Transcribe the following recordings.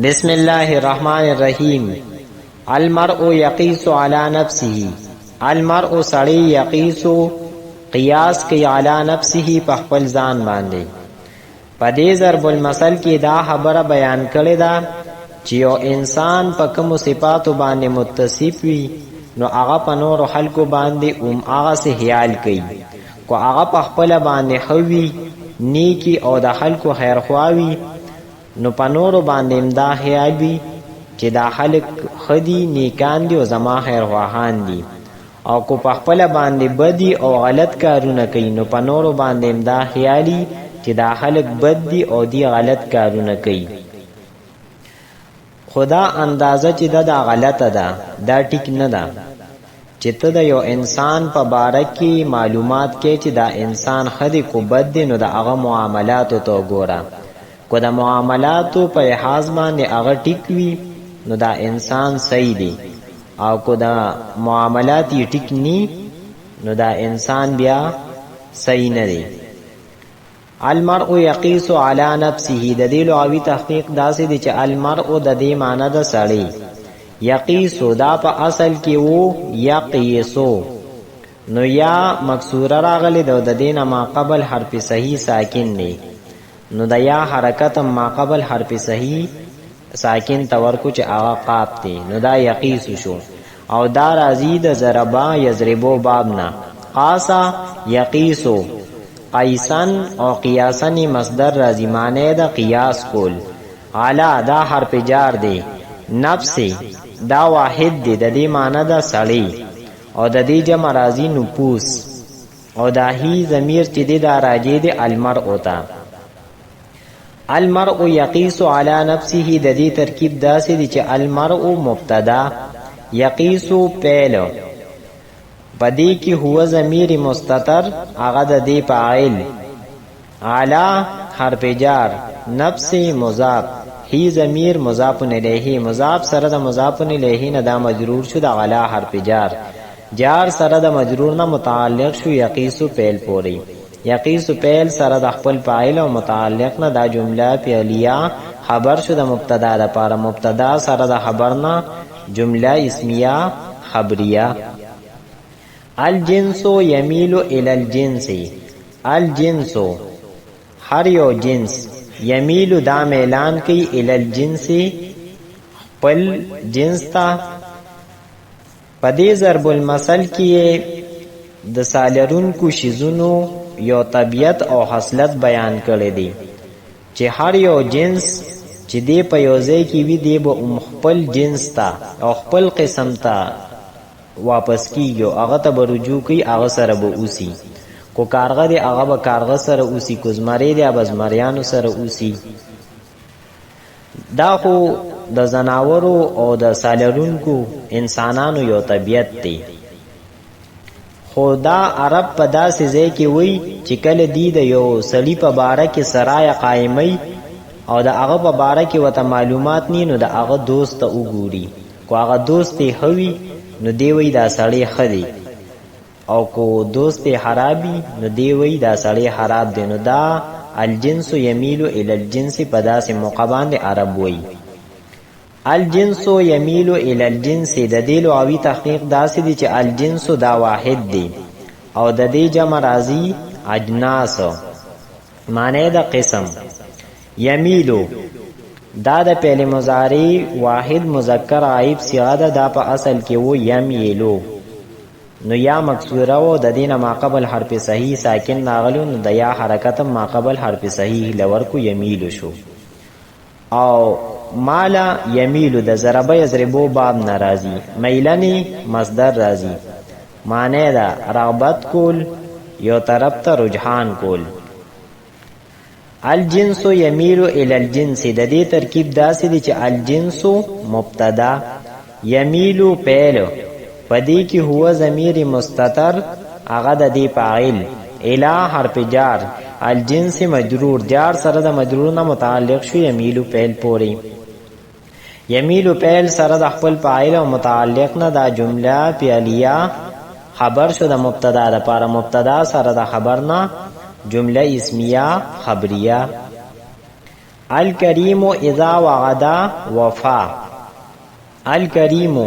بسم الله الرحمن الرحیم. المرء یقیس علی نفسه. المرء سړی یقیسو قیاس کی علی نفسه په خپل ځان باندې. په دې ضرب المثل کې دا خبره بیان کړې ده چې یو انسان په کوم صفاتو باندې متصف وي نو هغه په نور خلکو باندې هغه سه خیال کوي. کو هغه په خپل باندې خوي نیکی او د خلکو خیر خواوي نو په نور باندې امدا خیال وي چې دا خلک خدي نیکان دي او زما خیر خواهان دي، او کو په خپل باندې بدی او غلط کارونه کوي نو په نور باندې امدا خیالي چې دا خلک بد دي او دی غلط کارونه کوي. خدا اندازه چې دا غلطه ده دا ټیک نه ده چې ته د یو انسان په باره کې معلومات کې چې دا انسان خدي کو بد دی نو د هغه معاملاتو ته ګوره. کو د معاملاتو په لحاظ باندې هغه ټیک وي نو دا انسان صحیح دی، او کو د معاملات یې ټیک نی نو دا انسان بیا صحیح نه دی. المرء یقیس علی نفسه. د دې لغوي تحقیق داسې دی چې المرء د دې معنی د سړی، یقیسو دا په اصل کې وو یقیسو، نو یا مکسوره راغلی د دې نه ما قبل حرف صحیح ساکن دی، نو د یا حرکت ما قبل حرف صحیح ساکن تورکو چې هغه قاف دی نو دا یقیسو شو. او دا راځي د ضربا یضربو باب نه. قاسا یقیسو، قیسن او قیاسن مصدر راځي معنی د قیاس کول. علا دا حرف جار دی. نفس دا واحد دی د دې معنی د سړی، او د دې جمع راځي نفوس، او دا هی ضمیر چې دی دا راځي د المرء ته. المرء یقیس علی نفسه. د دې ترکیب داسې دی چې المرء مبتدا، یقیسو فعل، پدې کې هو ضمیر مستتر هغه د دې فاعل، علی حرف جار، نفس مضاف، هی ضمیر مضاف الیه، مضاف سره د مضاف الیه نه دا مجرور شو د علی حرف جار، جار سره د مجرور نه متعلق شو یقیسو فعل پوری. یقیسو فعل سره د خپل فاعل او متعلق نه دا جمله فعلیه خبر شو د مبتدا د پاره، مبتدا سره د خبر نه جمله اسمیه خبریه. الجنس یمیل الی الجنس. الجنس هر یو جنس، یمیل دا میلان کوي الی الجنس خپل جنس ته. پدې ضرب المثل کې د سالرونکو شیزونو یو طبیعت او خصلت بیان کړی دی چې هر یو جنس چې دی په یو ځای کې وي دی به خپل جنس ته او خپل قسم ته واپس کیږي، هغه ته به رجوع کوي، هغه سره به اوسي. کو کارغه دی هغه به کارغه سره اوسي، کو زمری دی هغه زمریانو سره اوسي. دا خو د زناورو او د سالرونکو انسانانو یو طبیعت دی. خدا عرب په داسې ځای کې وای چې کله دی د یو سړي په باره کې سرای قائمي او د هغه په باره کې وته معلومات ني نو د هغه دوست ته وګوري. کو هغه دوست یې خوي نو دی وای دا سړی خدي، او کو دوست یې خرابي نو دی وای دا سړی خراب دی. نو دا الجنس یمیل الی الجنس په داسې موقع باندې عرب وای. الجنس یمیل الی الجنس. د دې لغوي تحقیق داسې دی چې الجنس دا واحد دی او د دې جمع راځي اجناس معنی د قسم. یمیلو دا د فعل مضارع واحد مذکر غایب صیغه ده، دا په اصل کې و یمیلو، نو یا مکسوره و د دې نه ما قبل حرف صحیح ساکن ناغلو نو د یا حرکت ما قبل حرف صحیح لور کو یمیلو شو. او مالا یمیلو د ضربه یضربو باب ناراضی، میلنی مصدر راضی معنی دا رغبت کول، یو طرف ته رجحان کول. الجنس یمیل الی الجنس. د دې ترکیب داسې دی چې الجنس مبتدا، یمیلو فعل، پدې کې هو ضمیر مستتر هغه د دې فاعل، الی حرف جار، الجنس مجرور، جار سره د مجرور نه متعلق شو یمیلو فعل پوری. یمیلو فعل سره د خپل فاعل او متعلق نه دا جمله فعلیه خبر شو د مبتدا د پاره، مبتدا سره د خبر نه جمله اسمیه خبریه. الکریم اذا وعدا وفا. الکریم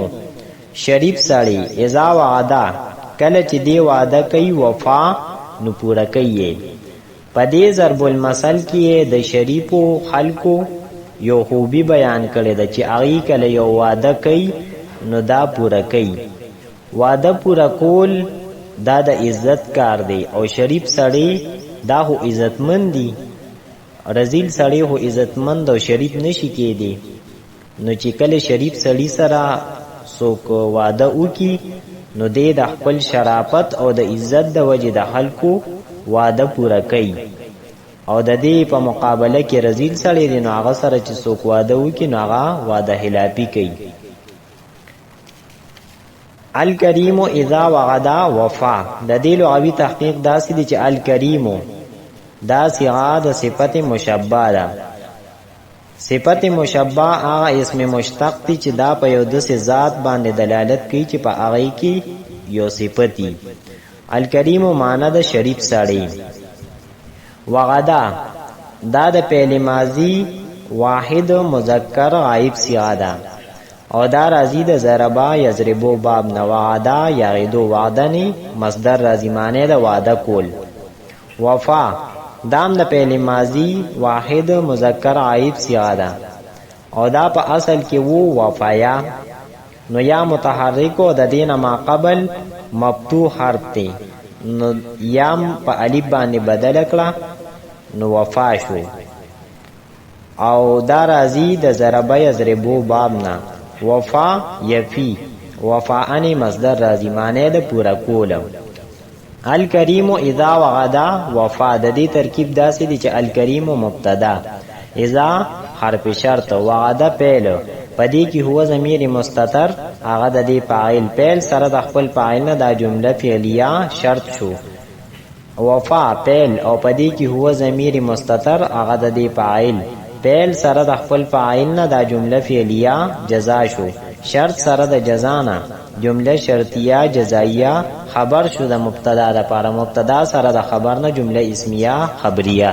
شریف سړی اذا وعدا کله چې دی وعده کوي وفا نو پوره کوي. په دې ضرب المثل کې د شریفو خلکو یو خوبي بیان کړی ده چې هغه کله یو وعده کوي نو دا پوره کوي. وعده پوره کول دا د عزت کار دی او شریف سړی دا هو عزتمند دی. رزیل سړی هو عزتمند او شریف نشي کېدی. نو چې کله شریف سړی سره څوک وعده وکي نو دی د خپل شرافت او د عزت د وجې د خلکو وعده پوره کوي او د دې په مقابله کې رزیل سړی دی نو هغه سره چې څوک وعده وکي نو هغه وعده خلافي کوي. الکریم اذا وعدا وفا. د دې لغوي تحقیق داسې دی چې الکریم دا صيغه د صفت مشبہ ده. صفت مشبہ هغه اسم مشتق دی چې دا په یو داسې ذات باندې دلالت کوي چې په هغه کې یو صفت دی. الکریم معنی د شریف سړی. وغدا دا د فعل ماضی واحد مذکر غایب صيغه ده او دا راځي د ضربا یضربو باب نه. وعدا یعدو وعدنی مصدر راځي معنی د وعده کول. وفا دام د فعل ماضی واحد مذکر غایب صيغه ده او دا په اصل کې وو وفایا. نو یا متحرک او د دینه ما قبل مفتوح حرف دی نو یام په الف باندې بدل کړه نو وفا شو. او دا راځي د ضرب یضربو باب نه. وفا یفی وفاءنی مصدر راځي معنی د پورا کول. الکریم اذا وعدا وفا. د دې ترکیب داسې دی چې الکریم مبتدا، اذا حرف شرط، وعدا فعل. پدې کې هو ضمیر مستتر هغه د دې فاعل فعل سره د خپل فاعل نه دا جمله فعلیه شرط شو. وفا فعل او پدې کې هو ضمیر مستتر هغه د دې فاعل فعل سره د خپل فاعل نه دا جمله فعلیه جزا شو. شرط سره د جزا نه جمله شرطیه جزائیه خبر شو د مبتدا لپاره. مبتدا سره د خبر نه جمله اسمیه خبریه.